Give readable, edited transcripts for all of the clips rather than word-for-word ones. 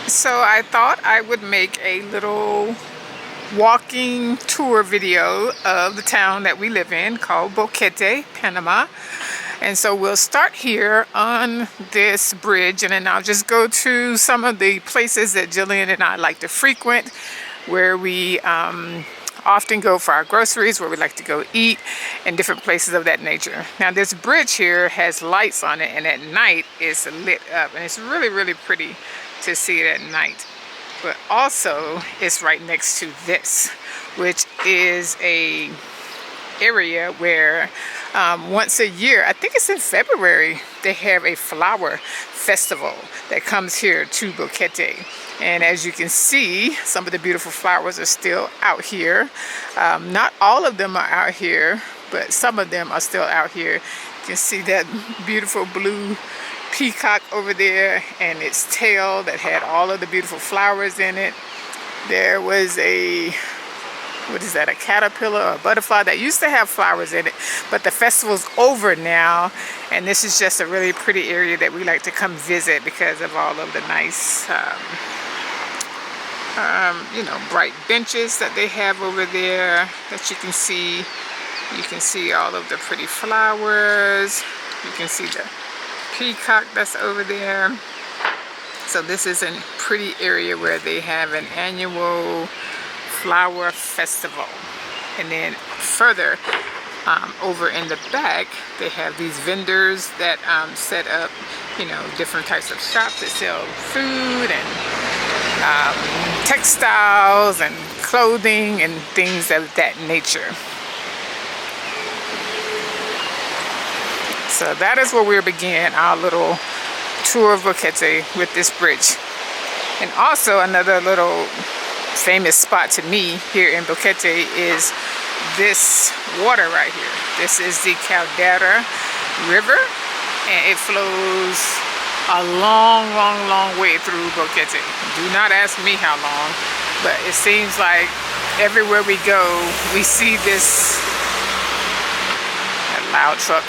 So I thought I would make a little walking tour video of the town that we live in called Boquete, Panama. And so we'll start here on this bridge, and then I'll just go to some of the places that Jillian and I like to frequent, where we often go for our groceries, where we like to go eat, and different places of that nature. Now this bridge here has lights on it, and at night it's lit up, and it's really, really pretty to see it at night. But also it's right next to this, which is a area where once a year, I think it's in February, they have a flower festival that comes here to Boquete. And as you can see, some of the beautiful flowers are still out here. Not all of them are out here, but some of them are still out here. You can see that beautiful blue peacock over there and its tail that had all of the beautiful flowers in it. There was a, what is that, a caterpillar or a butterfly that used to have flowers in it, but the festival's over now, and this is just a really pretty area that we like to come visit because of all of the nice you know, bright benches that they have over there that you can see. You can see all of the pretty flowers. You can see the peacock that's over there. So this is a pretty area where they have an annual flower festival. And then further over in the back, they have these vendors that set up, you know, different types of shops that sell food and textiles and clothing and things of that nature. So that is where we'll begin our little tour of Boquete with this bridge. And also another little famous spot to me here in Boquete is this water right here. This is the Caldera River, and it flows a long, long, long way through Boquete. Do not ask me how long, but it seems like everywhere we go, we see this, a loud truck,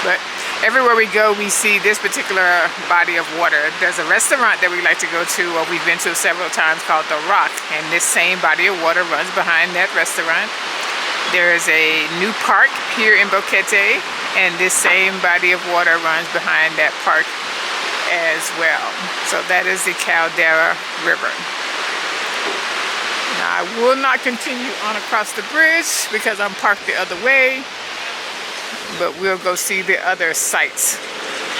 but everywhere we go, we see this particular body of water. There's a restaurant that we like to go to, or we've been to several times, called The Rock, and this same body of water runs behind that restaurant. There is a new park here in Boquete, and this same body of water runs behind that park as well. So that is the Caldera River. Now I will not continue on across the bridge because I'm parked the other way, but we'll go see the other sites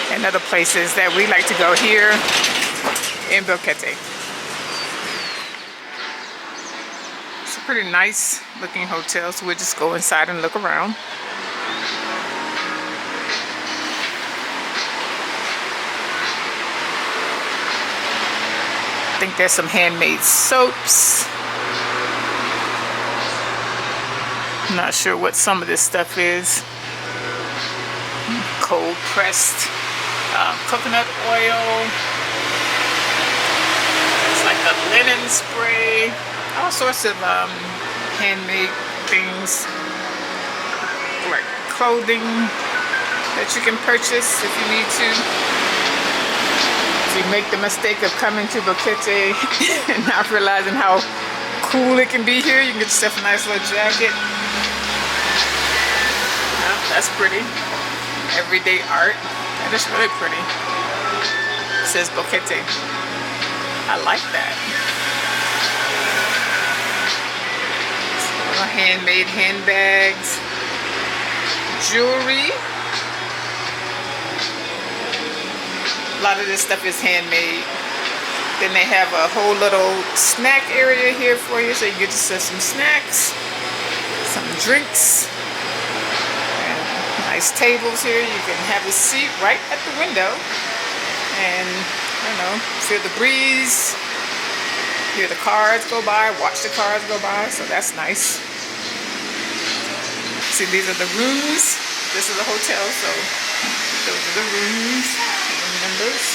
and other places that we like to go here in Boquete. It's a pretty nice looking hotel, so we'll just go inside and look around. I think there's some handmade soaps. I'm not sure what some of this stuff is. Cold pressed coconut oil. It's like a linen spray. All sorts of handmade things, like clothing that you can purchase if you need to. If you make the mistake of coming to Boquete and not realizing how cool it can be here, you can get yourself a nice little jacket. Yeah, that's pretty. Everyday art. That is really pretty. It says Boquete. I like that. Little handmade handbags, jewelry. A lot of this stuff is handmade. Then they have a whole little snack area here for you, so you get yourself some snacks, some drinks. Nice tables here. You can have a seat right at the window and, I don't know, feel the breeze, hear the cars go by, watch the cars go by, so that's nice. See, these are the rooms. This is a hotel, so those are the rooms and the numbers.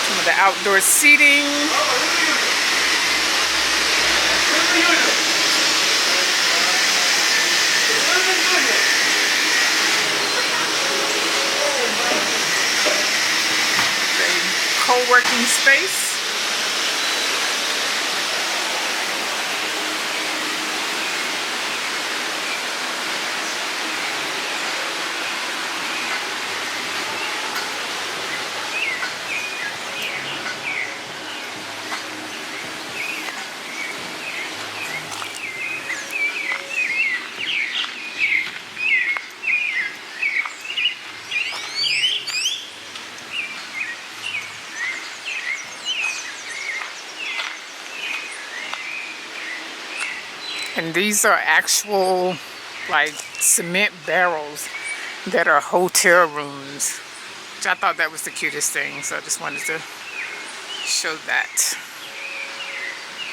Some of the outdoor seating. co-working space. And these are actual like cement barrels that are hotel rooms, which I thought that was the cutest thing, so I just wanted to show that.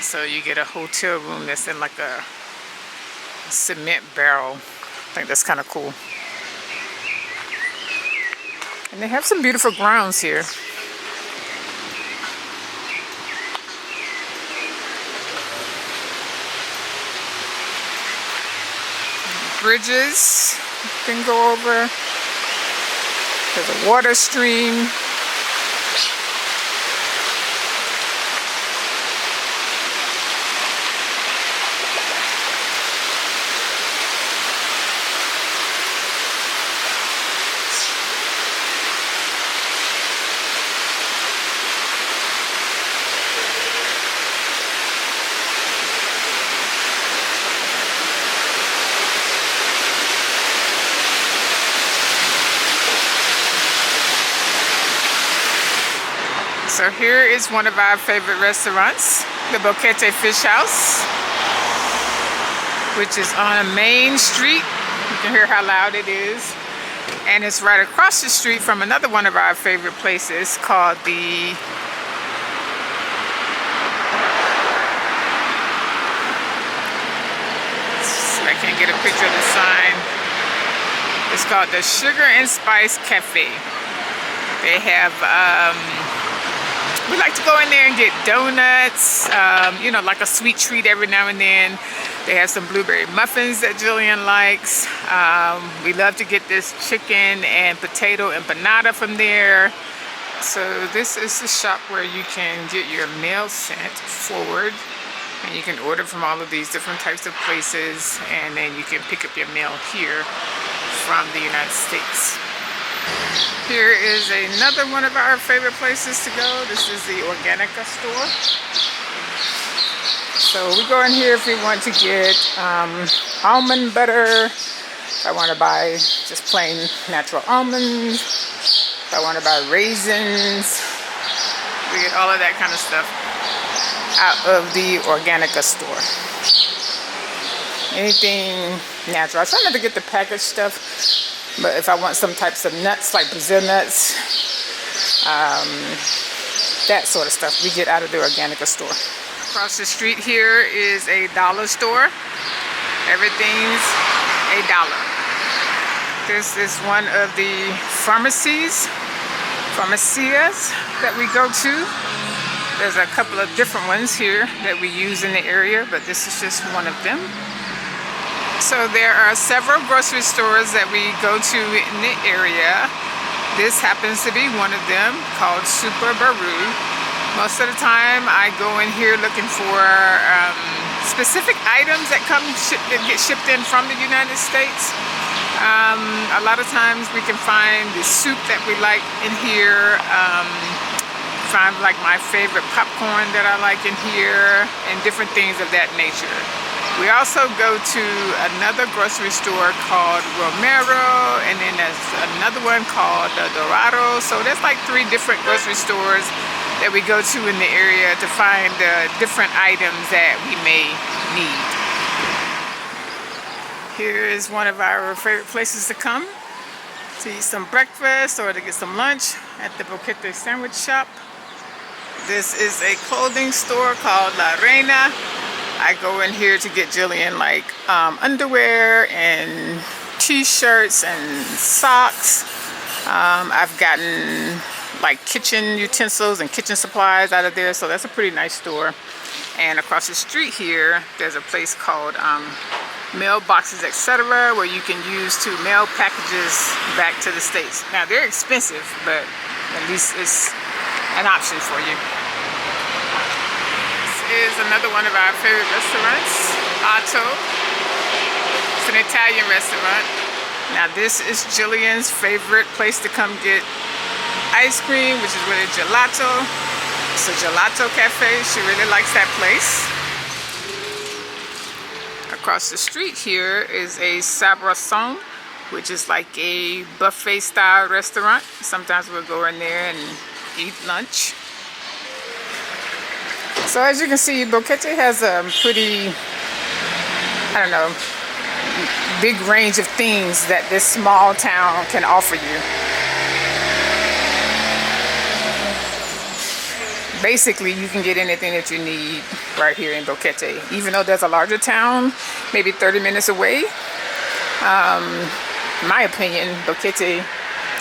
So you get a hotel room that's in like a cement barrel. I think that's kind of cool. And they have some beautiful grounds here. Bridges you can go over. There's a water stream. So here is one of our favorite restaurants, the Boquete Fish House, which is on a main street. You can hear how loud it is. And it's right across the street from another one of our favorite places called the I can't get a picture of the sign. It's called the Sugar and Spice Cafe. They have we like to go in there and get donuts, you know, like a sweet treat every now and then. They have some blueberry muffins that Jillian likes. We love to get this chicken and potato empanada from there. So this is the shop where you can get your mail sent forward. And you can order from all of these different types of places. And then you can pick up your mail here from the United States. Here is another one of our favorite places to go. This is the Organica store. So we go in here if we want to get almond butter. If I want to buy just plain natural almonds. If I want to buy raisins. We get all of that kind of stuff out of the Organica store. Anything natural. I try not to get the packaged stuff. But if I want some types of nuts, like Brazil nuts, that sort of stuff, we get out of the Organica store. Across the street here is a dollar store. Everything's $1. This is one of the pharmacias that we go to. There's a couple of different ones here that we use in the area, but this is just one of them. So there are several grocery stores that we go to in the area. This happens to be one of them, called Super Baru. Most of the time I go in here looking for specific items that get shipped in from the United States. A lot of times we can find the soup that we like in here. Find like my favorite popcorn that I like in here, and different things of that nature. We also go to another grocery store called Romero, and then there's another one called Dorado. So there's like 3 different grocery stores that we go to in the area to find different items that we may need. Here is one of our favorite places to come to eat some breakfast or to get some lunch, at the Boquete sandwich shop. This is a clothing store called La Reina. I go in here to get Jillian like underwear and t-shirts and socks. I've gotten like kitchen utensils and kitchen supplies out of there, so that's a pretty nice store. And across the street here, there's a place called Mailboxes, etc., where you can use to mail packages back to the States. Now they're expensive, but at least it's an option for you. This is another one of our favorite restaurants, Otto. It's an Italian restaurant. Now this is Jillian's favorite place to come get ice cream, which is really gelato. It's a gelato cafe. She really likes that place. Across the street here is a sabbatical, which is like a buffet style restaurant. Sometimes we'll go in there and eat lunch. So as you can see, Boquete has a pretty, I don't know, big range of things that this small town can offer you. Basically, you can get anything that you need right here in Boquete. Even though there's a larger town, maybe 30 minutes away, in my opinion, Boquete,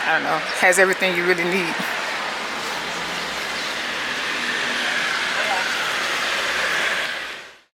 I don't know, has everything you really need.